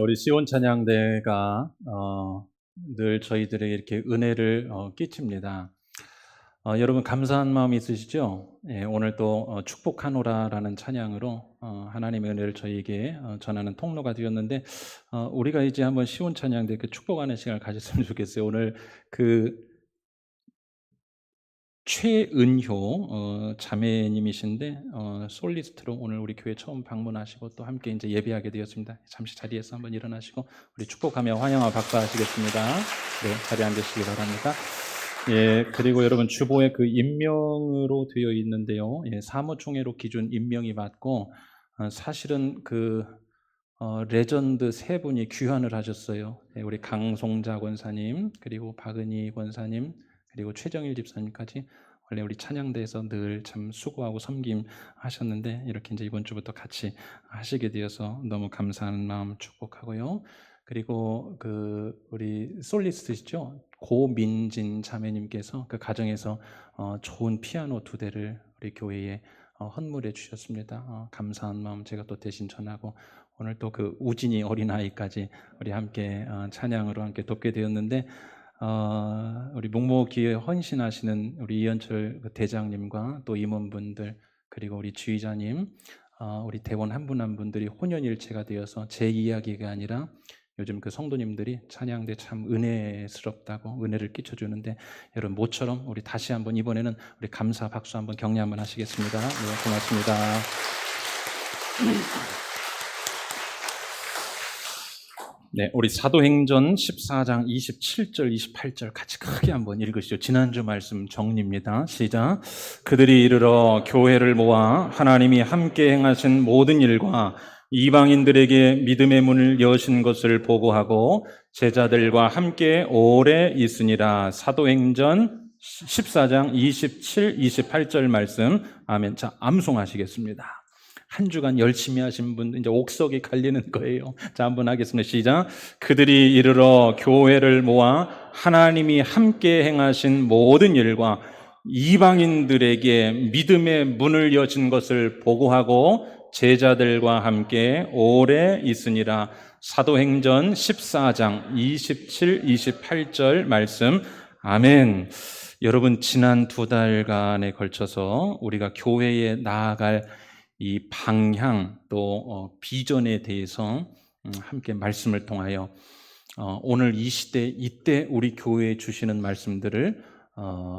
우리 시온 찬양대가 늘 저희들에게 이렇게 은혜를 끼칩니다. 여러분 감사한 마음 있으시죠? 예, 오늘 또 축복하노라라는 찬양으로 하나님의 은혜를 저희에게 전하는 통로가 되었는데, 우리가 이제 한번 시온 찬양대 그 축복하는 시간을 가졌으면 좋겠어요. 오늘 그 최은효 자매님이신데 솔리스트로 오늘 우리 교회 처음 방문하시고 또 함께 이제 예배하게 되었습니다. 잠시 자리에서 한번 일어나시고 우리 축복하며 환영과 박수하시겠습니다. 네, 자리에 앉으시기 바랍니다. 예, 그리고 여러분 주보에 그 임명으로 되어 있는데요. 예, 사무총회로 기준 임명이 맞고 사실은 그 레전드 세 분이 귀환을 하셨어요. 예, 우리 강송자 권사님, 그리고 박은희 권사님, 그리고 최정일 집사님까지 원래 우리 찬양대에서 늘 참 수고하고 섬김하셨는데 이렇게 이제 이번 주부터 같이 하시게 되어서 너무 감사한 마음 축복하고요. 그리고 그 우리 솔리스트시죠, 고민진 자매님께서 그 가정에서 좋은 피아노 2대를 우리 교회에 헌물해 주셨습니다. 감사한 마음 제가 또 대신 전하고 오늘 또 그 우진이 어린아이까지 우리 함께 찬양으로 함께 돕게 되었는데, 우리 목목기에 헌신하시는 우리 이현철 대장님과 또 임원분들, 그리고 우리 지휘자님, 우리 대원 한 분 한 분들이 혼연일체가 되어서 제 이야기가 아니라 요즘 그 성도님들이 찬양대 참 은혜스럽다고 은혜를 끼쳐주는데, 여러분 모처럼 우리 다시 한번 이번에는 우리 감사 박수 한번 격려 한번 하시겠습니다. 네, 고맙습니다. 네, 우리 사도행전 14장 27절, 28절 같이 크게 한번 읽으시죠. 지난주 말씀 정리입니다. 시작. 그들이 이르러 교회를 모아 하나님이 함께 행하신 모든 일과 이방인들에게 믿음의 문을 여신 것을 보고하고 제자들과 함께 오래 있으니라. 사도행전 14장 27, 28절 말씀. 아멘. 자, 암송하시겠습니다. 한 주간 열심히 하신 분 이제 옥석이 갈리는 거예요. 자, 한번 하겠습니다. 시작. 그들이 이르러 교회를 모아 하나님이 함께 행하신 모든 일과 이방인들에게 믿음의 문을 여신 것을 보고하고 제자들과 함께 오래 있으니라. 사도행전 14장 27, 28절 말씀. 아멘. 여러분, 지난 2달간에 걸쳐서 우리가 교회에 나아갈 이 방향 또 비전에 대해서 함께 말씀을 통하여 오늘 이 시대 이때 우리 교회에 주시는 말씀들을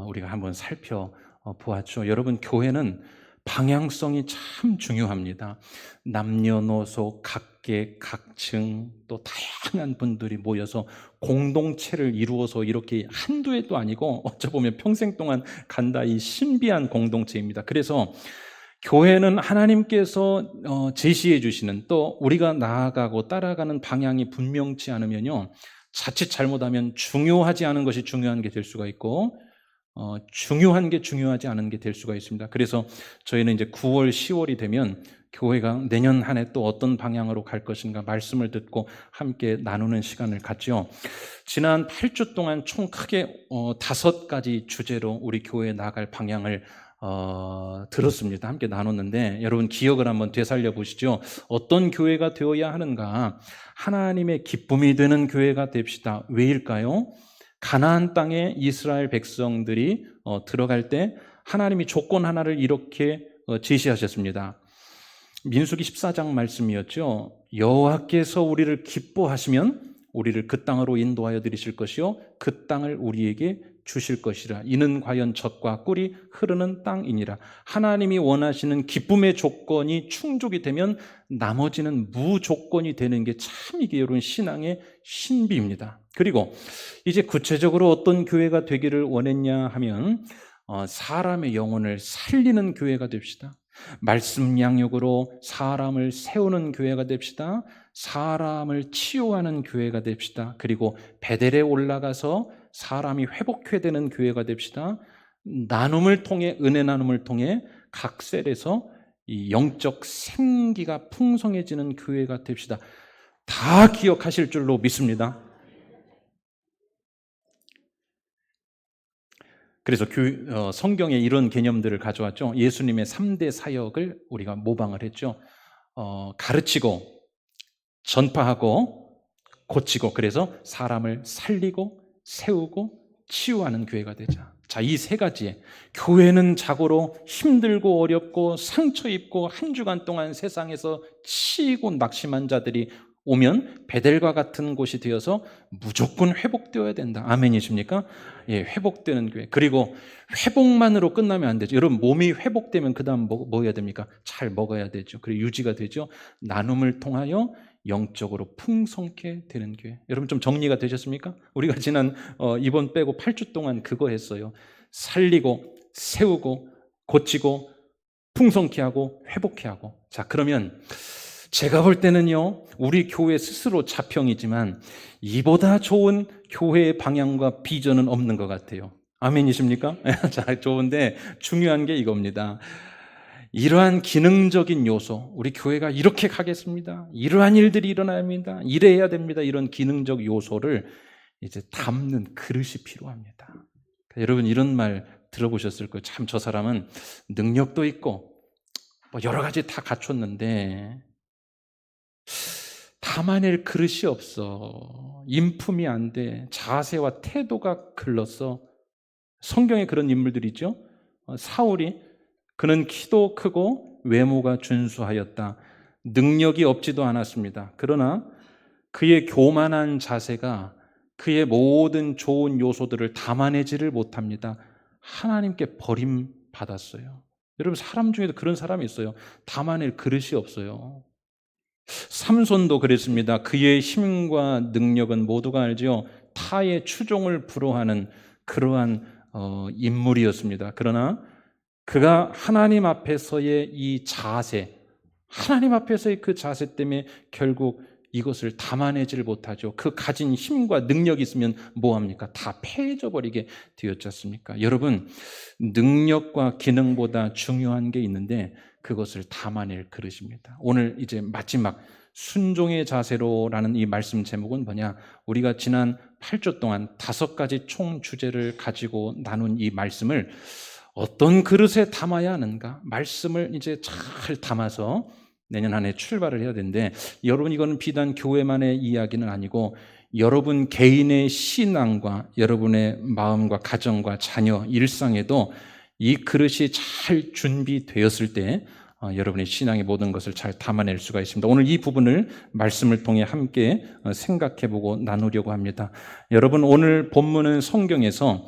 우리가 한번 살펴보았죠. 여러분, 교회는 방향성이 참 중요합니다. 남녀노소 각계 각층 또 다양한 분들이 모여서 공동체를 이루어서 이렇게 한두 해도 아니고 어쩌보면 평생 동안 간다, 이 신비한 공동체입니다. 그래서 교회는 하나님께서 제시해 주시는 또 우리가 나아가고 따라가는 방향이 분명치 않으면요, 자칫 잘못하면 중요하지 않은 것이 중요한 게 될 수가 있고 중요한 게 중요하지 않은 게 될 수가 있습니다. 그래서 저희는 이제 9월, 10월이 되면 교회가 내년 한 해 또 어떤 방향으로 갈 것인가 말씀을 듣고 함께 나누는 시간을 갖죠. 지난 8주 동안 총 크게 5가지 주제로 우리 교회에 나아갈 방향을 들었습니다. 함께 나눴는데 여러분 기억을 한번 되살려 보시죠. 어떤 교회가 되어야 하는가? 하나님의 기쁨이 되는 교회가 됩시다. 왜일까요? 가나안 땅에 이스라엘 백성들이 들어갈 때 하나님이 조건 하나를 이렇게 제시하셨습니다. 민수기 14장 말씀이었죠. 여호와께서 우리를 기뻐하시면 우리를 그 땅으로 인도하여 드리실 것이요 그 땅을 우리에게 주실 것이라. 이는 과연 젖과 꿀이 흐르는 땅이니라. 하나님이 원하시는 기쁨의 조건이 충족이 되면 나머지는 무조건이 되는 게 참 이게 여러분 신앙의 신비입니다. 그리고 이제 구체적으로 어떤 교회가 되기를 원했냐 하면 사람의 영혼을 살리는 교회가 됩시다. 말씀 양육으로 사람을 세우는 교회가 됩시다. 사람을 치유하는 교회가 됩시다. 그리고 베델에 올라가서 사람이 회복되는 교회가 됩시다. 나눔을 통해, 은혜 나눔을 통해 각 셀에서 이 영적 생기가 풍성해지는 교회가 됩시다. 다 기억하실 줄로 믿습니다. 그래서 성경에 이런 개념들을 가져왔죠. 예수님의 3대 사역을 우리가 모방을 했죠. 가르치고 전파하고 고치고, 그래서 사람을 살리고 세우고 치유하는 교회가 되자. 자, 이 세 가지에 교회는 자고로 힘들고 어렵고 상처 입고 한 주간 동안 세상에서 치이고 낙심한 자들이 오면 베델과 같은 곳이 되어서 무조건 회복되어야 된다. 아멘이십니까? 예, 회복되는 교회. 그리고 회복만으로 끝나면 안 되죠. 여러분, 몸이 회복되면 그 다음 뭐 해야 됩니까? 잘 먹어야 되죠. 그리고 유지가 되죠. 나눔을 통하여 영적으로 풍성케 되는 교회. 여러분, 좀 정리가 되셨습니까? 우리가 지난 이번 빼고 8주 동안 그거 했어요. 살리고 세우고 고치고 풍성케 하고 회복케 하고. 자, 그러면 제가 볼 때는요, 우리 교회 스스로 자평이지만 이보다 좋은 교회의 방향과 비전은 없는 것 같아요. 아멘이십니까? 자, 좋은데 중요한 게 이겁니다. 이러한 기능적인 요소, 우리 교회가 이렇게 가겠습니다, 이러한 일들이 일어나야 합니다, 이래야 됩니다, 이런 기능적 요소를 이제 담는 그릇이 필요합니다. 여러분, 이런 말 들어보셨을 거예요. 참, 저 사람은 능력도 있고 뭐 여러 가지 다 갖췄는데 담아낼 그릇이 없어. 인품이 안 돼. 자세와 태도가 글렀어. 성경에 그런 인물들이 있죠. 사울이, 그는 키도 크고 외모가 준수하였다. 능력이 없지도 않았습니다. 그러나 그의 교만한 자세가 그의 모든 좋은 요소들을 담아내지를 못합니다. 하나님께 버림받았어요. 여러분, 사람 중에도 그런 사람이 있어요. 담아낼 그릇이 없어요. 삼손도 그랬습니다. 그의 힘과 능력은 모두가 알지요, 타의 추종을 불허하는 그러한 인물이었습니다. 그러나 그가 하나님 앞에서의 이 자세, 하나님 앞에서의 그 자세 때문에 결국 이것을 담아내지를 못하죠. 그 가진 힘과 능력이 있으면 뭐합니까? 다 패해져 버리게 되었지 않습니까? 여러분, 능력과 기능보다 중요한 게 있는데 그것을 담아낼 그릇입니다. 오늘 이제 마지막 순종의 자세로라는 이 말씀 제목은 뭐냐? 우리가 지난 8주 동안 5가지 총 주제를 가지고 나눈 이 말씀을 어떤 그릇에 담아야 하는가? 말씀을 이제 잘 담아서 내년 한 해 출발을 해야 되는데, 여러분, 이거는 비단 교회만의 이야기는 아니고 여러분 개인의 신앙과 여러분의 마음과 가정과 자녀, 일상에도 이 그릇이 잘 준비되었을 때 여러분의 신앙의 모든 것을 잘 담아낼 수가 있습니다. 오늘 이 부분을 말씀을 통해 함께 생각해보고 나누려고 합니다. 여러분, 오늘 본문은 성경에서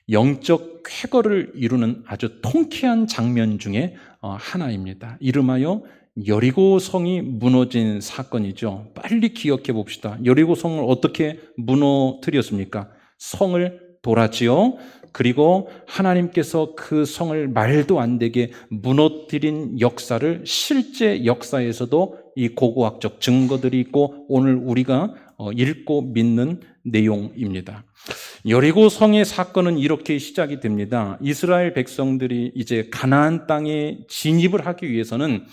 영적 쾌거를 이루는 아주 통쾌한 장면 중에 하나입니다. 이름하여 여리고 성이 무너진 사건이죠. 빨리 기억해 봅시다. 여리고 성을 어떻게 무너뜨렸습니까? 성을 돌았지요. 그리고 하나님께서 그 성을 말도 안 되게 무너뜨린 역사를 실제 역사에서도 이 고고학적 증거들이 있고 오늘 우리가 읽고 믿는 내용입니다. 여리고 성의 사건은 이렇게 시작이 됩니다. 이스라엘 백성들이 이제 가나안 땅에 진입을 하기 위해서는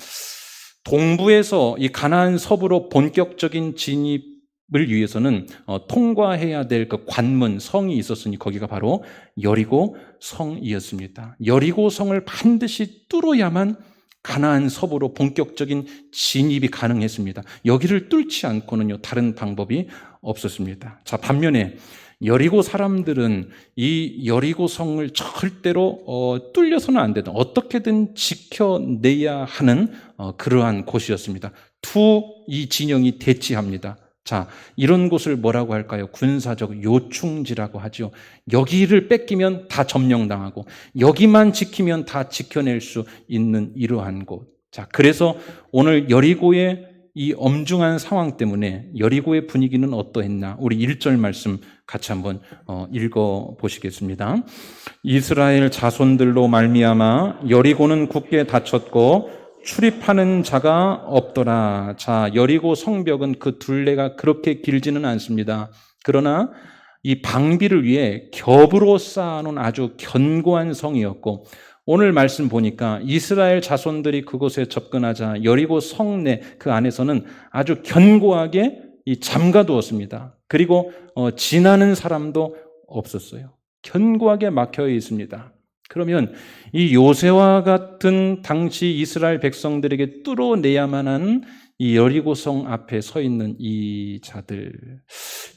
동부에서 이 가나안 서부로 본격적인 진입을 위해서는 통과해야 될 그 관문 성이 있었으니 거기가 바로 여리고 성이었습니다. 여리고 성을 반드시 뚫어야만 가나안 서부로 본격적인 진입이 가능했습니다. 여기를 뚫지 않고는요, 다른 방법이 없었습니다. 자, 반면에 여리고 사람들은 이 여리고 성을 절대로 뚫려서는 안 되던, 어떻게든 지켜내야 하는 그러한 곳이었습니다. 이 진영이 대치합니다. 자, 이런 곳을 뭐라고 할까요? 군사적 요충지라고 하죠. 여기를 뺏기면 다 점령당하고 여기만 지키면 다 지켜낼 수 있는 이러한 곳. 자, 그래서 오늘 여리고의 이 엄중한 상황 때문에 여리고의 분위기는 어떠했나? 우리 1절 말씀 같이 한번 읽어 보시겠습니다. 이스라엘 자손들로 말미암아 여리고는 굳게 닫혔고 출입하는 자가 없더라. 자, 여리고 성벽은 그 둘레가 그렇게 길지는 않습니다. 그러나 이 방비를 위해 겹으로 쌓아놓은 아주 견고한 성이었고, 오늘 말씀 보니까 이스라엘 자손들이 그곳에 접근하자 여리고 성내 그 안에서는 아주 견고하게 잠가두었습니다. 그리고 지나는 사람도 없었어요. 견고하게 막혀 있습니다. 그러면 이 요새와 같은 당시 이스라엘 백성들에게 뚫어내야만 하는 이 여리고성 앞에 서 있는 이 자들.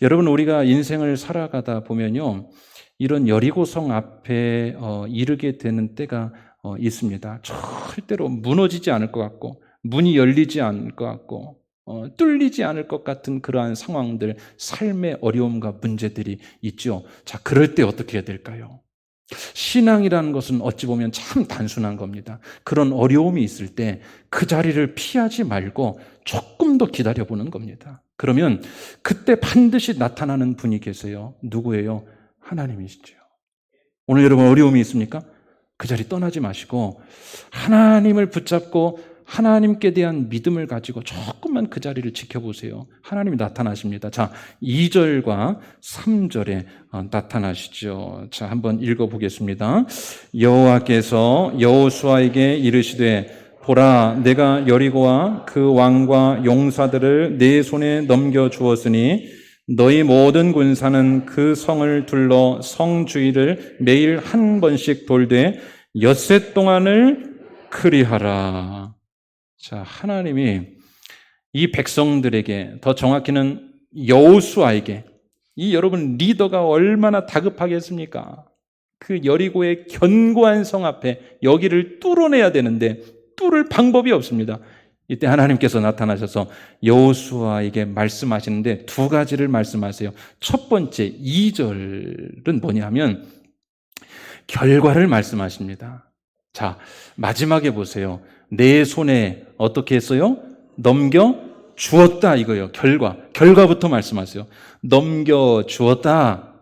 여러분, 우리가 인생을 살아가다 보면요, 이런 여리고성 앞에 이르게 되는 때가 있습니다. 절대로 무너지지 않을 것 같고, 문이 열리지 않을 것 같고, 뚫리지 않을 것 같은 그러한 상황들, 삶의 어려움과 문제들이 있죠. 자, 그럴 때 어떻게 해야 될까요? 신앙이라는 것은 어찌 보면 참 단순한 겁니다. 그런 어려움이 있을 때 그 자리를 피하지 말고 조금 더 기다려보는 겁니다. 그러면 그때 반드시 나타나는 분이 계세요. 누구예요? 하나님이시죠. 오늘 여러분 어려움이 있습니까? 그 자리 떠나지 마시고 하나님을 붙잡고 하나님께 대한 믿음을 가지고 조금만 그 자리를 지켜보세요. 하나님이 나타나십니다. 자, 2절과 3절에 나타나시죠. 자, 한번 읽어보겠습니다. 여호와께서 여호수아에게 이르시되 보라, 내가 여리고와 그 왕과 용사들을 내 손에 넘겨주었으니 너희 모든 군사는 그 성을 둘러 성 주위를 매일 한 번씩 돌되 엿새 동안을 그리하라. 자, 하나님이 이 백성들에게, 더 정확히는 여호수아에게, 이 여러분 리더가 얼마나 다급하겠습니까? 그 여리고의 견고한 성 앞에 여기를 뚫어내야 되는데 뚫을 방법이 없습니다. 이때 하나님께서 나타나셔서 여호수아에게 말씀하시는데 두 가지를 말씀하세요. 첫 번째 2절은 뭐냐면 결과를 말씀하십니다. 자, 마지막에 보세요. 내 손에 어떻게 했어요? 넘겨 주었다 이거예요. 결과부터 말씀하세요. 넘겨 주었다.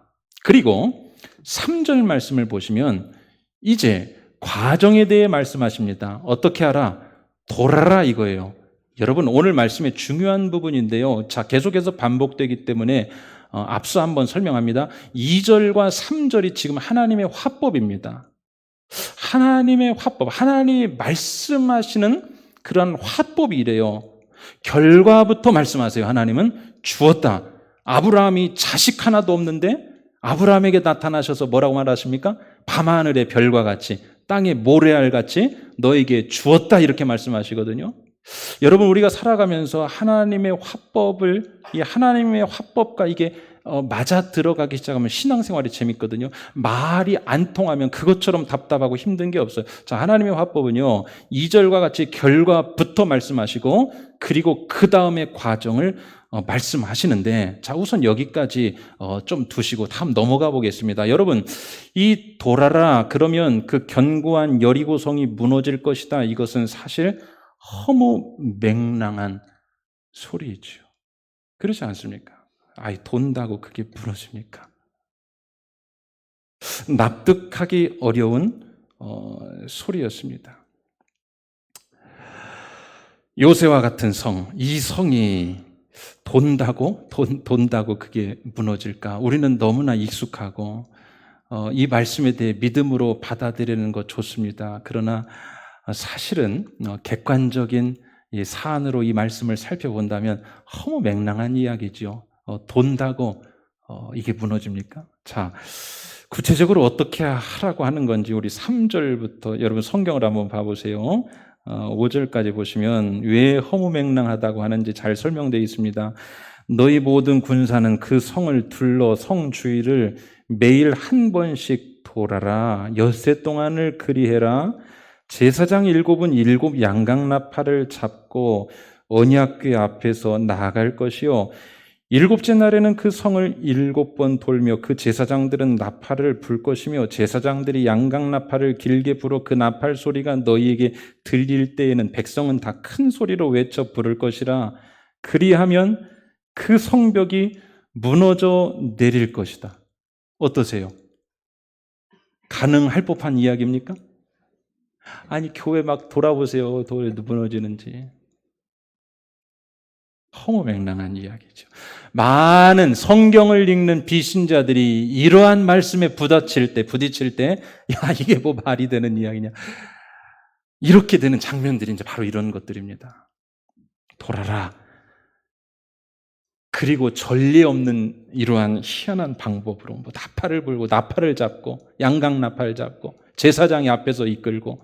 그리고 3절 말씀을 보시면 이제 과정에 대해 말씀하십니다. 어떻게 하라? 돌아라 이거예요. 여러분, 오늘 말씀의 중요한 부분인데요. 자, 계속해서 반복되기 때문에 앞서 한번 설명합니다. 2절과 3절이 지금 하나님의 화법입니다. 하나님의 화법, 하나님이 말씀하시는 그런 화법이 이래요. 결과부터 말씀하세요. 하나님은 주었다. 아브라함이 자식 하나도 없는데 아브라함에게 나타나셔서 뭐라고 말하십니까? 밤하늘의 별과 같이 땅의 모래알 같이 너에게 주었다 이렇게 말씀하시거든요. 여러분, 우리가 살아가면서 하나님의 화법을, 이 하나님의 화법과 이게 맞아 들어가기 시작하면 신앙생활이 재밌거든요. 말이 안 통하면 그것처럼 답답하고 힘든 게 없어요. 자, 하나님의 화법은요, 2절과 같이 결과부터 말씀하시고 그리고 그 다음의 과정을 말씀하시는데, 자, 우선 여기까지 좀 두시고 다음 넘어가 보겠습니다. 여러분, 이 돌아라 그러면 그 견고한 여리고성이 무너질 것이다, 이것은 사실 허무맹랑한 소리이죠. 그렇지 않습니까? 아이, 돈다고 그게 무너집니까? 납득하기 어려운 소리였습니다. 요새와 같은 성, 이 성이 돈다고 그게 무너질까? 우리는 너무나 익숙하고 이 말씀에 대해 믿음으로 받아들이는 것 좋습니다. 그러나 사실은 객관적인 이 사안으로 이 말씀을 살펴본다면 허무맹랑한 이야기죠. 돈다고 이게 무너집니까? 자, 구체적으로 어떻게 하라고 하는 건지 우리 3절부터 여러분 성경을 한번 봐보세요. 5절까지 보시면 왜 허무맹랑하다고 하는지 잘 설명되어 있습니다. 너희 모든 군사는 그 성을 둘러 성 주위를 매일 한 번씩 돌아라. 엿새 동안을 그리해라. 제사장 7은 7 양강나팔을 잡고 언약궤 앞에서 나아갈 것이요, 7째 날에는 그 성을 7번 돌며 그 제사장들은 나팔을 불 것이며 제사장들이 양강나팔을 길게 불어 그 나팔 소리가 너희에게 들릴 때에는 백성은 다 큰 소리로 외쳐 부를 것이라. 그리하면 그 성벽이 무너져 내릴 것이다. 어떠세요? 가능할 법한 이야기입니까? 아니, 교회 막 돌아보세요. 돌에 무너지는지. 허무맹랑한 이야기죠. 많은 성경을 읽는 비신자들이 이러한 말씀에 부딪힐 때, 야, 이게 뭐 말이 되는 이야기냐, 이렇게 되는 장면들이 이제 바로 이런 것들입니다. 돌아라. 그리고 전례 없는 이러한 희한한 방법으로 뭐 나팔을 불고 나팔을 잡고 양강나팔 잡고 제사장이 앞에서 이끌고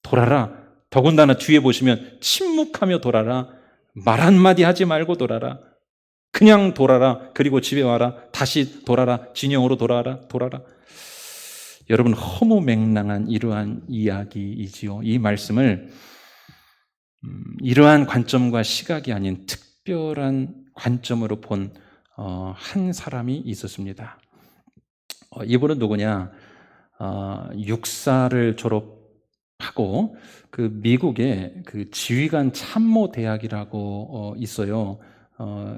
돌아라. 더군다나 뒤에 보시면 침묵하며 돌아라. 말 한마디 하지 말고 돌아라. 그냥 돌아라. 그리고 집에 와라. 다시 돌아라. 진영으로 돌아라. 여러분, 허무맹랑한 이러한 이야기이지요. 이 말씀을 이러한 관점과 시각이 아닌 특별한 관점으로 본 한 사람이 있었습니다. 이분은 누구냐? 육사를 졸업하고 그 미국의 그 지휘관 참모 대학이라고 있어요.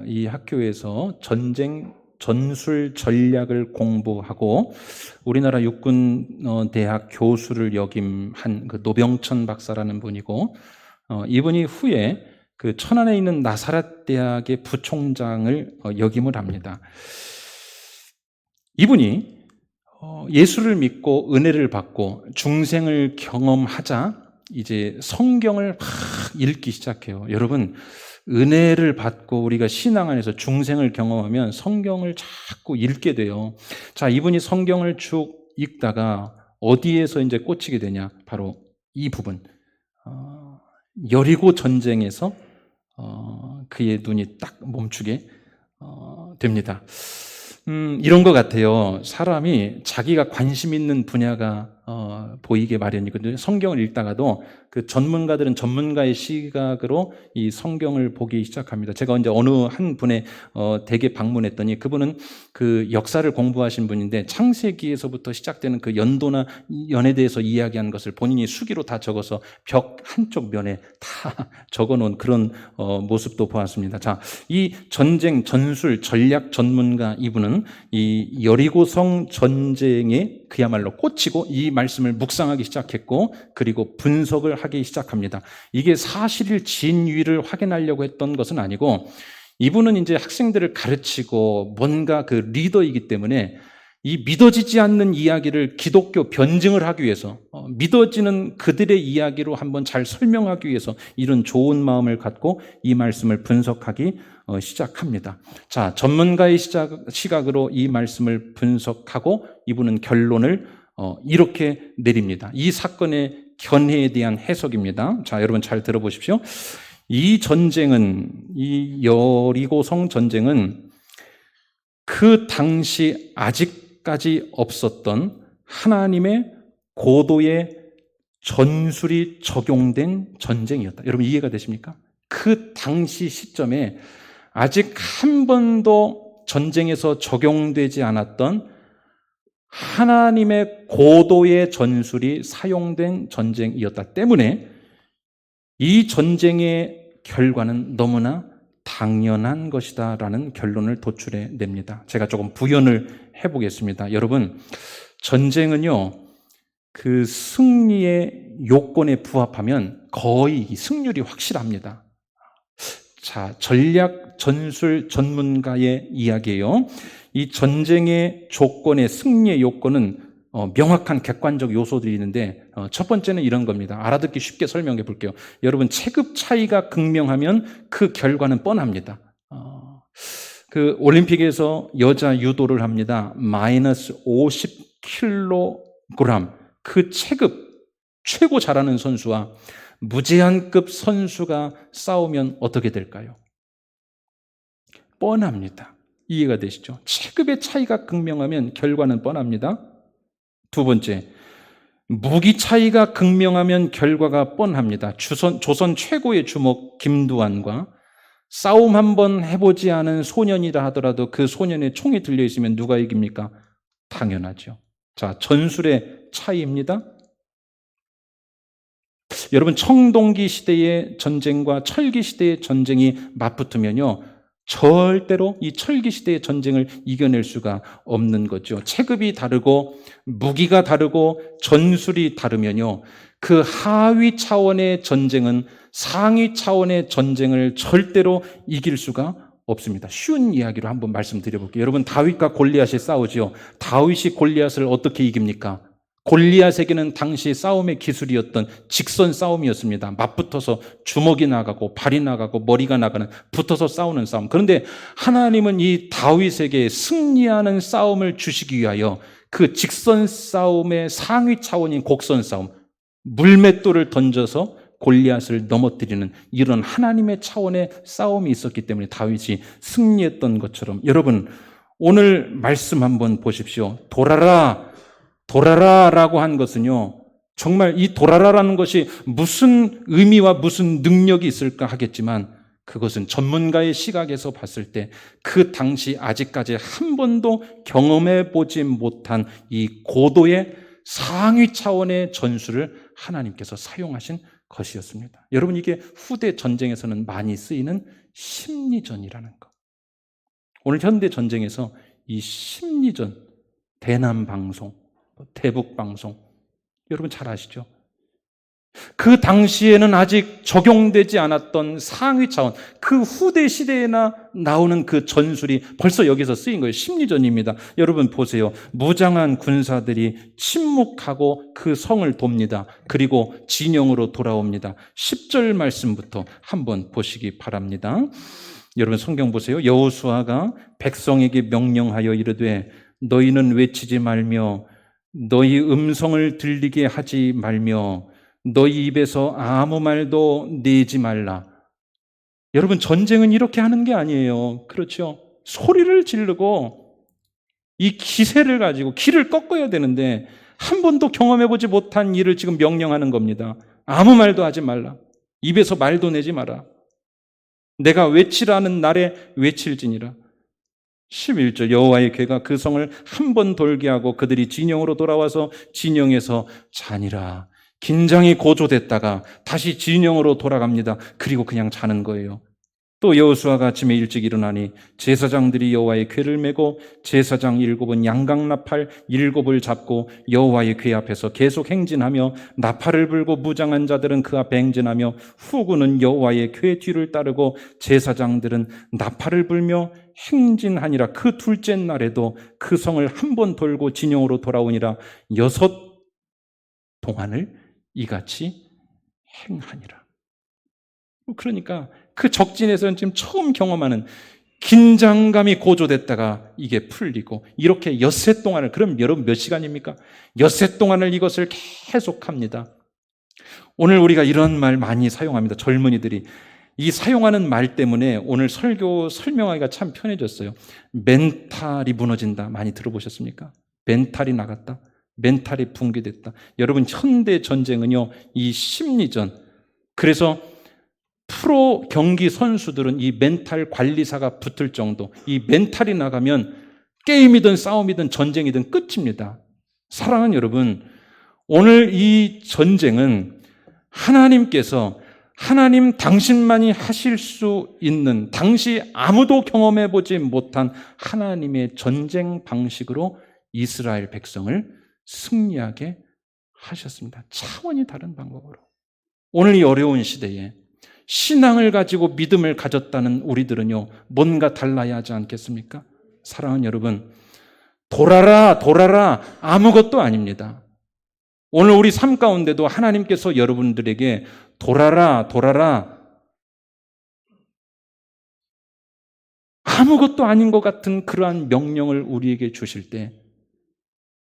이 학교에서 전쟁 전술 전략을 공부하고 우리나라 육군 대학 교수를 역임한 그 노병천 박사라는 분이고, 이분이 후에 그 천안에 있는 나사렛 대학의 부총장을 역임을 합니다. 이분이 예수를 믿고 은혜를 받고 중생을 경험하자 이제 성경을 막 읽기 시작해요. 여러분, 은혜를 받고 우리가 신앙 안에서 중생을 경험하면 성경을 자꾸 읽게 돼요. 자, 이분이 성경을 쭉 읽다가 어디에서 이제 꽂히게 되냐? 바로 이 부분. 여리고 전쟁에서 그의 눈이 딱 멈추게 됩니다. 이런 것 같아요. 사람이 자기가 관심 있는 분야가 보이게 마련이거든요. 성경을 읽다가도 그 전문가들은 전문가의 시각으로 이 성경을 보기 시작합니다. 제가 이제 어느 한 분의 댁에 방문했더니 그분은 그 역사를 공부하신 분인데 창세기에서부터 시작되는 그 연도나 연에 대해서 이야기한 것을 본인이 수기로 다 적어서 벽 한쪽 면에 다 적어놓은 그런 모습도 보았습니다. 자, 이 전쟁 전술 전략 전문가 이분은 이 여리고성 전쟁에 그야말로 꽂히고 이 말씀을 묵상하기 시작했고, 그리고 분석을 하기 시작합니다. 이게 사실일 진위를 확인하려고 했던 것은 아니고, 이분은 이제 학생들을 가르치고 뭔가 그 리더이기 때문에 이 믿어지지 않는 이야기를 기독교 변증을 하기 위해서, 믿어지는 그들의 이야기로 한번 잘 설명하기 위해서 이런 좋은 마음을 갖고 이 말씀을 분석하기 시작합니다. 자, 전문가의 시각으로 이 말씀을 분석하고 이분은 결론을 이렇게 내립니다. 이 사건의 견해에 대한 해석입니다. 자, 여러분 잘 들어보십시오. 이 전쟁은, 이 여리고성 전쟁은 그 당시 아직까지 없었던 하나님의 고도의 전술이 적용된 전쟁이었다. 여러분 이해가 되십니까? 그 당시 시점에 아직 한 번도 전쟁에서 적용되지 않았던 하나님의 고도의 전술이 사용된 전쟁이었다 때문에 이 전쟁의 결과는 너무나 당연한 것이다라는 결론을 도출해 냅니다. 제가 조금 부연을 해보겠습니다. 여러분, 전쟁은요, 그 승리의 요건에 부합하면 거의 승률이 확실합니다. 자, 전략 전술 전문가의 이야기예요. 이 전쟁의 조건의 승리의 요건은 명확한 객관적 요소들이 있는데, 첫 번째는 이런 겁니다. 알아듣기 쉽게 설명해 볼게요. 여러분, 체급 차이가 극명하면 그 결과는 뻔합니다. 그 올림픽에서 여자 유도를 합니다. 마이너스 50kg, 그 체급 최고 잘하는 선수와 무제한급 선수가 싸우면 어떻게 될까요? 뻔합니다. 이해가 되시죠? 체급의 차이가 극명하면 결과는 뻔합니다. 두 번째, 무기 차이가 극명하면 결과가 뻔합니다. 조선 최고의 주먹 김두한과 싸움 한번 해보지 않은 소년이라 하더라도 그 소년의 총이 들려있으면 누가 이깁니까? 당연하죠. 자, 전술의 차이입니다. 여러분, 청동기 시대의 전쟁과 철기 시대의 전쟁이 맞붙으면요, 절대로 이 철기 시대의 전쟁을 이겨낼 수가 없는 거죠. 체급이 다르고 무기가 다르고 전술이 다르면요, 그 하위 차원의 전쟁은 상위 차원의 전쟁을 절대로 이길 수가 없습니다. 쉬운 이야기로 한번 말씀드려볼게요. 여러분, 다윗과 골리앗이 싸우죠. 다윗이 골리앗을 어떻게 이깁니까? 골리앗에게는 당시 싸움의 기술이었던 직선 싸움이었습니다. 맞붙어서 주먹이 나가고 발이 나가고 머리가 나가는, 붙어서 싸우는 싸움. 그런데 하나님은 이 다윗에게 승리하는 싸움을 주시기 위하여 그 직선 싸움의 상위 차원인 곡선 싸움, 물맷돌을 던져서 골리앗을 넘어뜨리는 이런 하나님의 차원의 싸움이 있었기 때문에 다윗이 승리했던 것처럼 여러분 오늘 말씀 한번 보십시오. 돌아라, 돌아라라고 한 것은요. 정말 이 돌아라라는 것이 무슨 의미와 무슨 능력이 있을까 하겠지만 그것은 전문가의 시각에서 봤을 때 그 당시 아직까지 한 번도 경험해 보지 못한 이 고도의 상위 차원의 전술을 하나님께서 사용하신 것이었습니다. 여러분 이게 후대 전쟁에서는 많이 쓰이는 심리전이라는 것. 오늘 현대 전쟁에서 이 심리전, 대남방송, 대북방송 여러분 잘 아시죠? 그 당시에는 아직 적용되지 않았던 상위 차원, 그 후대 시대에나 나오는 그 전술이 벌써 여기서 쓰인 거예요. 심리전입니다. 여러분 보세요. 무장한 군사들이 침묵하고 그 성을 돕니다. 그리고 진영으로 돌아옵니다. 10절 말씀부터 한번 보시기 바랍니다. 여러분 성경 보세요. 여호수아가 백성에게 명령하여 이르되 너희는 외치지 말며 너희 음성을 들리게 하지 말며 너희 입에서 아무 말도 내지 말라. 여러분 전쟁은 이렇게 하는 게 아니에요. 그렇죠? 소리를 지르고 이 기세를 가지고 길을 꺾어야 되는데 한 번도 경험해보지 못한 일을 지금 명령하는 겁니다. 아무 말도 하지 말라. 입에서 말도 내지 마라. 내가 외치라는 날에 외칠지니라. 11절 여호와의 괴가 그 성을 한 번 돌게 하고 그들이 진영으로 돌아와서 진영에서 자니라. 긴장이 고조됐다가 다시 진영으로 돌아갑니다. 그리고 그냥 자는 거예요. 또 여호수아가 아침에 일찍 일어나니 제사장들이 여호와의 궤를 메고 제사장 7은 양각 나팔 7을 잡고 여호와의 궤 앞에서 계속 행진하며 나팔을 불고 무장한 자들은 그 앞에 행진하며 후군은 여호와의 궤 뒤를 따르고 제사장들은 나팔을 불며 행진하니라. 그 둘째 날에도 그 성을 한 번 돌고 진영으로 돌아오니라. 6 동안을 이같이 행하니라. 그러니까 그 적진에서는 지금 처음 경험하는 긴장감이 고조됐다가 이게 풀리고 이렇게 6새 동안을, 그럼 여러분 몇 시간입니까? 6새 동안을 이것을 계속합니다. 오늘 우리가 이런 말 많이 사용합니다. 젊은이들이 이 사용하는 말 때문에 오늘 설교 설명하기가 참 편해졌어요. 멘탈이 무너진다. 많이 들어보셨습니까? 멘탈이 나갔다. 멘탈이 붕괴됐다. 여러분 현대 전쟁은요 이 심리전, 그래서 프로 경기 선수들은 이 멘탈 관리사가 붙을 정도, 이 멘탈이 나가면 게임이든 싸움이든 전쟁이든 끝입니다. 사랑하는 여러분, 오늘 이 전쟁은 하나님께서 하나님 당신만이 하실 수 있는, 당시 아무도 경험해보지 못한 하나님의 전쟁 방식으로 이스라엘 백성을 승리하게 하셨습니다. 차원이 다른 방법으로. 오늘 이 어려운 시대에 신앙을 가지고 믿음을 가졌다는 우리들은요, 뭔가 달라야 하지 않겠습니까? 사랑하는 여러분, 돌아라, 돌아라, 아무것도 아닙니다. 오늘 우리 삶 가운데도 하나님께서 여러분들에게 돌아라, 돌아라, 아무것도 아닌 것 같은 그러한 명령을 우리에게 주실 때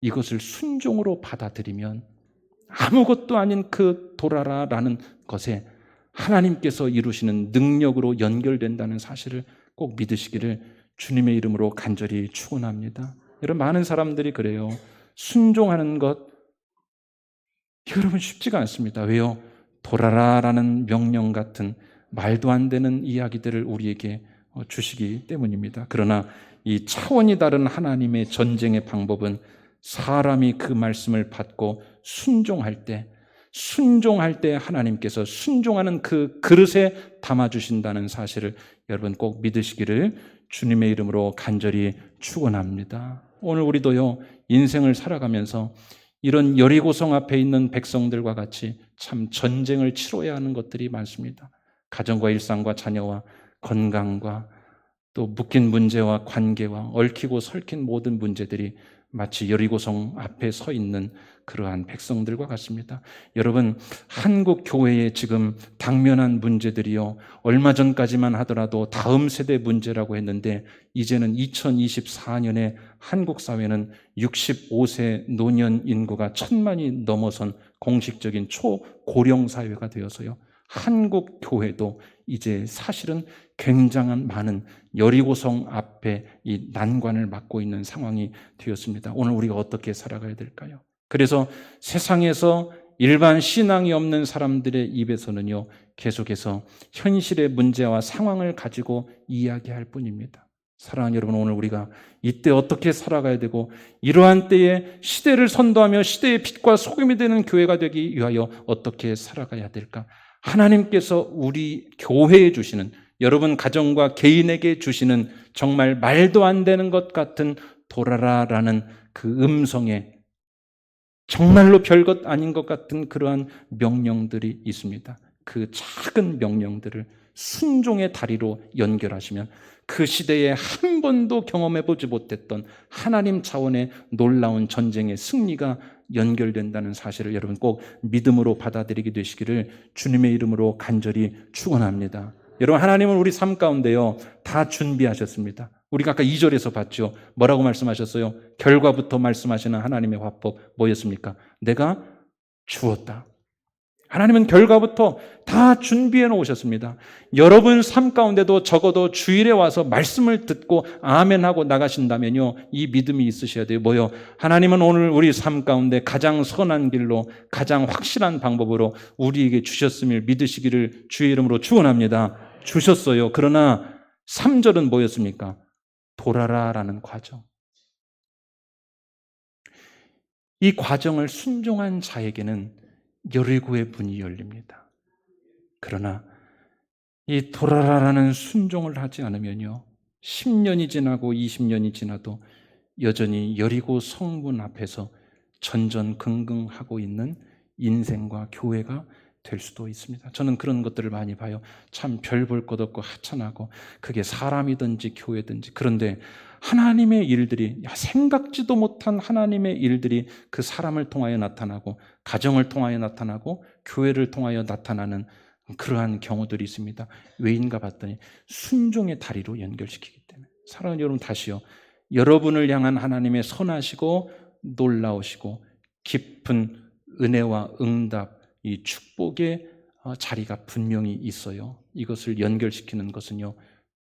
이것을 순종으로 받아들이면 아무것도 아닌 그 돌아라라는 것에 하나님께서 이루시는 능력으로 연결된다는 사실을 꼭 믿으시기를 주님의 이름으로 간절히 축원합니다. 여러분 많은 사람들이 그래요. 순종하는 것 여러분 쉽지가 않습니다. 왜요? 돌아라라는 명령 같은 말도 안 되는 이야기들을 우리에게 주시기 때문입니다. 그러나 이 차원이 다른 하나님의 전쟁의 방법은 사람이 그 말씀을 받고 순종할 때 하나님께서 순종하는 그 그릇에 담아주신다는 사실을 여러분 꼭 믿으시기를 주님의 이름으로 간절히 축원합니다. 오늘 우리도요 인생을 살아가면서 이런 여리고성 앞에 있는 백성들과 같이 참 전쟁을 치러야 하는 것들이 많습니다. 가정과 일상과 자녀와 건강과 또 묶인 문제와 관계와 얽히고 설킨 모든 문제들이 마치 여리고성 앞에 서 있는 그러한 백성들과 같습니다. 여러분, 한국 교회에 지금 당면한 문제들이요, 얼마 전까지만 하더라도 다음 세대 문제라고 했는데 이제는 2024년에 한국 사회는 65세 노년 인구가 1,000만이 넘어선 공식적인 초고령 사회가 되어서요, 한국 교회도 이제 사실은 굉장한 많은 여리고성 앞에 이 난관을 맞고 있는 상황이 되었습니다. 오늘 우리가 어떻게 살아가야 될까요? 그래서 세상에서 일반 신앙이 없는 사람들의 입에서는요, 계속해서 현실의 문제와 상황을 가지고 이야기할 뿐입니다. 사랑하는 여러분, 오늘 우리가 이때 어떻게 살아가야 되고, 이러한 때에 시대를 선도하며 시대의 빛과 소금이 되는 교회가 되기 위하여 어떻게 살아가야 될까? 하나님께서 우리 교회에 주시는, 여러분 가정과 개인에게 주시는 정말 말도 안 되는 것 같은 돌아라라는 그 음성에 정말로 별것 아닌 것 같은 그러한 명령들이 있습니다. 그 작은 명령들을 순종의 다리로 연결하시면 그 시대에 한 번도 경험해 보지 못했던 하나님 차원의 놀라운 전쟁의 승리가 연결된다는 사실을 여러분 꼭 믿음으로 받아들이게 되시기를 주님의 이름으로 간절히 축원합니다. 여러분, 하나님은 우리 삶 가운데요 다 준비하셨습니다. 우리가 아까 2절에서 봤죠. 뭐라고 말씀하셨어요? 결과부터 말씀하시는 하나님의 화법 뭐였습니까? 내가 주었다. 하나님은 결과부터 다 준비해 놓으셨습니다. 여러분 삶 가운데도 적어도 주일에 와서 말씀을 듣고 아멘하고 나가신다면요, 이 믿음이 있으셔야 돼요. 뭐요? 하나님은 오늘 우리 삶 가운데 가장 선한 길로, 가장 확실한 방법으로 우리에게 주셨음을 믿으시기를 주의 이름으로 축원합니다. 주셨어요. 그러나 3절은 뭐였습니까? 돌아라라는 과정. 이 과정을 순종한 자에게는 여리고의 문이 열립니다. 그러나 이 돌아라라는 순종을 하지 않으면요, 10년이 지나고 20년이 지나도 여전히 여리고 성문 앞에서 전전긍긍하고 있는 인생과 교회가 될 수도 있습니다. 저는 그런 것들을 많이 봐요. 참 별 볼 것 없고 하찮하고, 그게 사람이든지 교회든지. 그런데 하나님의 일들이, 생각지도 못한 하나님의 일들이 그 사람을 통하여 나타나고, 가정을 통하여 나타나고, 교회를 통하여 나타나는 그러한 경우들이 있습니다. 왜인가 봤더니 순종의 다리로 연결시키기 때문에. 사랑하는 여러분, 다시요, 여러분을 향한 하나님의 선하시고 놀라우시고 깊은 은혜와 응답, 이 축복의 자리가 분명히 있어요. 이것을 연결시키는 것은요,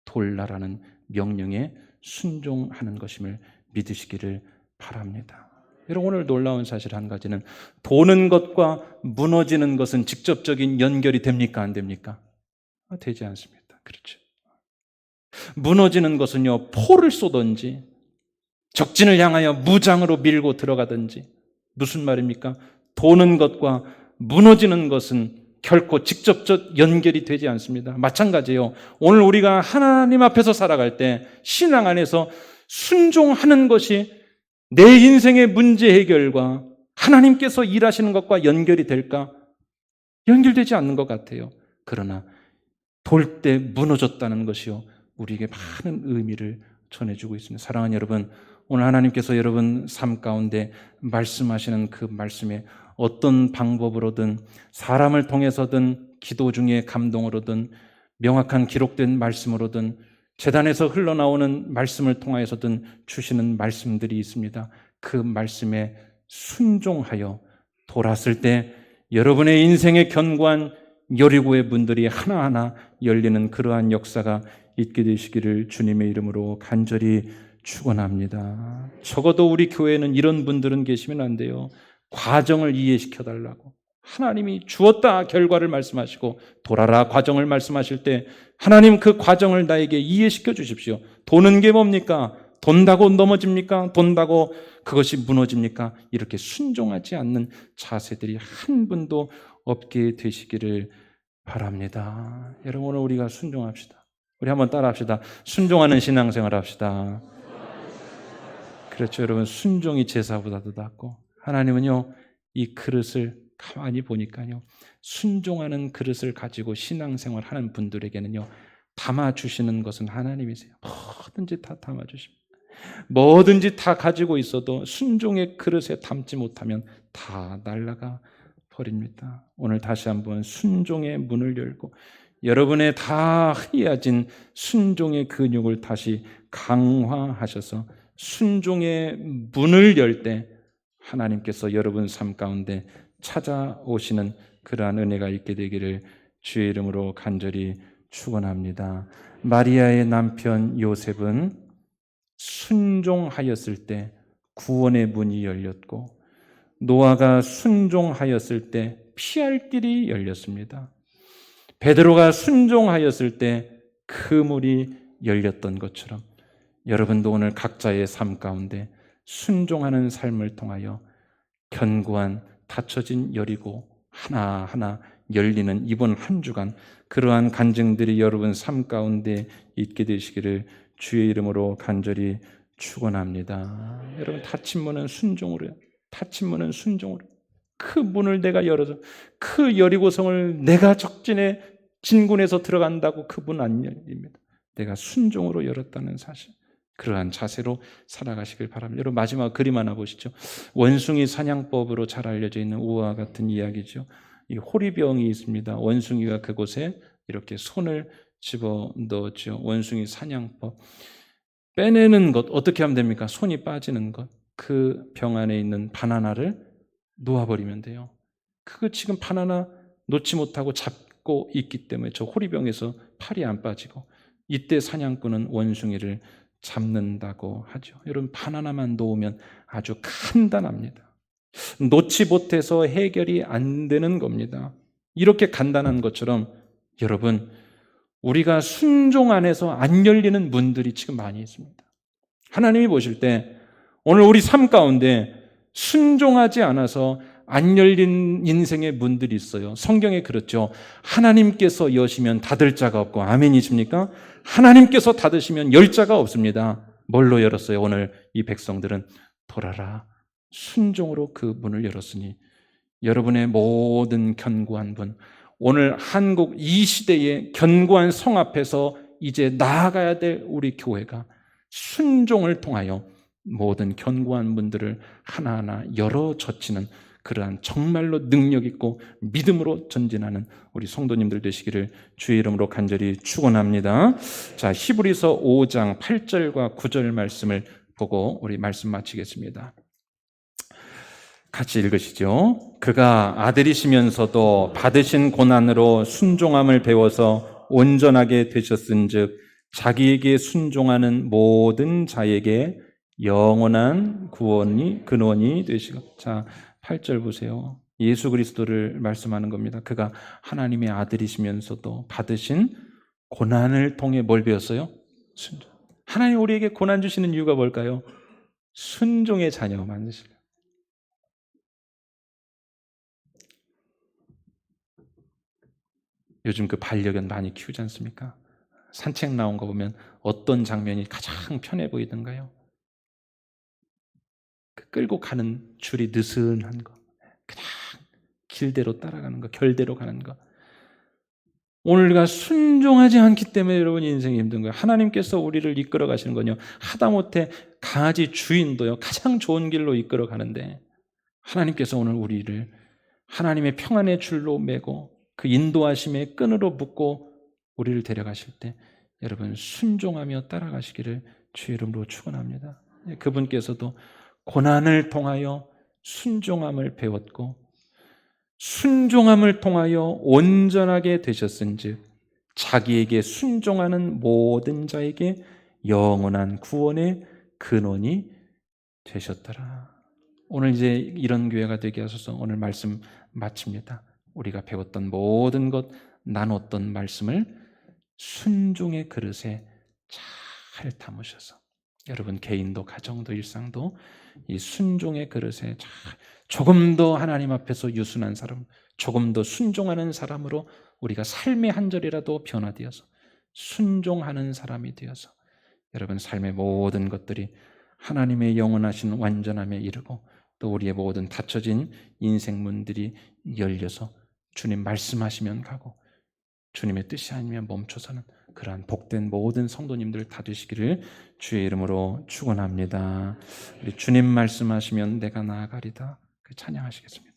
돌라라는 명령에 순종하는 것임을 믿으시기를 바랍니다. 여러분, 오늘 놀라운 사실 한 가지는, 도는 것과 무너지는 것은 직접적인 연결이 됩니까? 안 됩니까? 되지 않습니다. 그렇죠. 무너지는 것은요, 포를 쏘든지 적진을 향하여 무장으로 밀고 들어가든지. 무슨 말입니까? 도는 것과 무너지는 것은 결코 직접적 연결이 되지 않습니다. 마찬가지예요. 오늘 우리가 하나님 앞에서 살아갈 때 신앙 안에서 순종하는 것이 내 인생의 문제 해결과 하나님께서 일하시는 것과 연결이 될까? 연결되지 않는 것 같아요. 그러나 돌 때 무너졌다는 것이요, 우리에게 많은 의미를 전해주고 있습니다. 사랑하는 여러분, 오늘 하나님께서 여러분 삶 가운데 말씀하시는 그 말씀에 어떤 방법으로든, 사람을 통해서든, 기도 중에 감동으로든, 명확한 기록된 말씀으로든, 제단에서 흘러나오는 말씀을 통하여서든 주시는 말씀들이 있습니다. 그 말씀에 순종하여 돌았을 때 여러분의 인생의 견고한 여리고의 문들이 하나하나 열리는 그러한 역사가 있게 되시기를 주님의 이름으로 간절히 축원합니다. 적어도 우리 교회에는 이런 분들은 계시면 안 돼요. 과정을 이해시켜 달라고. 하나님이 주었다 결과를 말씀하시고 돌아라 과정을 말씀하실 때 하나님 그 과정을 나에게 이해시켜 주십시오. 도는 게 뭡니까? 돈다고 넘어집니까? 돈다고 그것이 무너집니까? 이렇게 순종하지 않는 자세들이 한 분도 없게 되시기를 바랍니다. 여러분, 오늘 우리가 순종합시다. 우리 한번 따라합시다. 순종하는 신앙생활 합시다. 그렇죠, 여러분. 순종이 제사보다도 낫고, 하나님은요, 이 그릇을 가만히 보니까요, 순종하는 그릇을 가지고 신앙생활 하는 분들에게는요, 담아주시는 것은 하나님이세요. 뭐든지 다 담아주십니다. 뭐든지 다 가지고 있어도 순종의 그릇에 담지 못하면 다 날아가 버립니다. 오늘 다시 한번 순종의 문을 열고 여러분의 다 흐려진 순종의 근육을 다시 강화하셔서 순종의 문을 열 때 하나님께서 여러분 삶 가운데 찾아오시는 그러한 은혜가 있게 되기를 주의 이름으로 간절히 축원합니다. 마리아의 남편 요셉은 순종하였을 때 구원의 문이 열렸고 노아가 순종하였을 때 피할 길이 열렸습니다. 베드로가 순종하였을 때 그 문이 열렸던 것처럼 여러분도 오늘 각자의 삶 가운데 순종하는 삶을 통하여 견고한 닫혀진 여리고 하나하나 열리는 이번 한 주간 그러한 간증들이 여러분 삶 가운데 있게 되시기를 주의 이름으로 간절히 축원합니다. 여러분 닫힌 문은 순종으로요. 닫힌 문은 순종으로. 그 문을 내가 열어서 그 여리고성을 내가 적진에 진군해서 들어간다고 그 문 안 열립니다. 내가 순종으로 열었다는 사실. 그러한 자세로 살아가시길 바랍니다. 여러분 마지막 그림 하나 보시죠. 원숭이 사냥법으로 잘 알려져 있는 우와 같은 이야기죠. 이 호리병이 있습니다. 원숭이가 그곳에 이렇게 손을 집어 넣었죠. 원숭이 사냥법. 빼내는 것 어떻게 하면 됩니까? 손이 빠지는 것. 그 병 안에 있는 바나나를 놓아버리면 돼요. 그거 지금 바나나 놓지 못하고 잡고 있기 때문에 저 호리병에서 팔이 안 빠지고 이때 사냥꾼은 원숭이를 잡는다고 하죠. 여러분 바나나만 놓으면 아주 간단합니다. 놓지 못해서 해결이 안 되는 겁니다. 이렇게 간단한 것처럼 여러분 우리가 순종 안에서 안 열리는 문들이 지금 많이 있습니다. 하나님이 보실 때 오늘 우리 삶 가운데 순종하지 않아서 안 열린 인생의 문들이 있어요. 성경에 그렇죠. 하나님께서 여시면 닫을 자가 없고 아멘이십니까? 하나님께서 닫으시면 열 자가 없습니다. 뭘로 열었어요? 오늘 이 백성들은 돌아라 순종으로 그 문을 열었으니 여러분의 모든 견고한 문, 오늘 한국 이 시대의 견고한 성 앞에서 이제 나아가야 될 우리 교회가 순종을 통하여 모든 견고한 문들을 하나하나 열어 젖히는 그러한 정말로 능력 있고 믿음으로 전진하는 우리 성도님들 되시기를 주의 이름으로 간절히 축원합니다. 자, 히브리서 5장 8절과 9절 말씀을 보고 우리 말씀 마치겠습니다. 같이 읽으시죠. 그가 아들이시면서도 받으신 고난으로 순종함을 배워서 온전하게 되셨은즉 자기에게 순종하는 모든 자에게 영원한 근원이 되시고. 자, 8절 보세요. 예수 그리스도를 말씀하는 겁니다. 그가 하나님의 아들이시면서도 받으신 고난을 통해 뭘 배웠어요? 순종. 하나님 우리에게 고난 주시는 이유가 뭘까요? 순종의 자녀 만드시려. 요즘 그 반려견 많이 키우지 않습니까? 산책 나온 거 보면 어떤 장면이 가장 편해 보이던가요? 그 끌고 가는 줄이 느슨한 거, 그냥 길대로 따라가는 거, 결대로 가는 거. 오늘 우리가 순종하지 않기 때문에 여러분 인생이 힘든 거예요. 하나님께서 우리를 이끌어 가시는 건요, 하다못해 강아지 주인도요 가장 좋은 길로 이끌어 가는데 하나님께서 오늘 우리를 하나님의 평안의 줄로 매고 그 인도하심의 끈으로 묶고 우리를 데려가실 때 여러분 순종하며 따라가시기를 주의 이름으로 축원합니다. 그분께서도 고난을 통하여 순종함을 배웠고 순종함을 통하여 온전하게 되셨은즉 자기에게 순종하는 모든 자에게 영원한 구원의 근원이 되셨더라. 오늘 이제 이런 교회가 되게 하소서. 오늘 말씀 마칩니다. 우리가 배웠던 모든 것, 나눴던 말씀을 순종의 그릇에 잘 담으셔서 여러분 개인도 가정도 일상도 이 순종의 그릇에 잘 조금 더 하나님 앞에서 유순한 사람, 조금 더 순종하는 사람으로 우리가 삶의 한 절이라도 변화되어서 순종하는 사람이 되어서 여러분 삶의 모든 것들이 하나님의 영원하신 완전함에 이르고 또 우리의 모든 닫혀진 인생 문들이 열려서 주님 말씀하시면 가고 주님의 뜻이 아니면 멈춰서는 그러한 복된 모든 성도님들 다 되시기를 주의 이름으로 축원합니다. 우리 주님 말씀하시면 내가 나아가리다. 그 찬양하시겠습니다.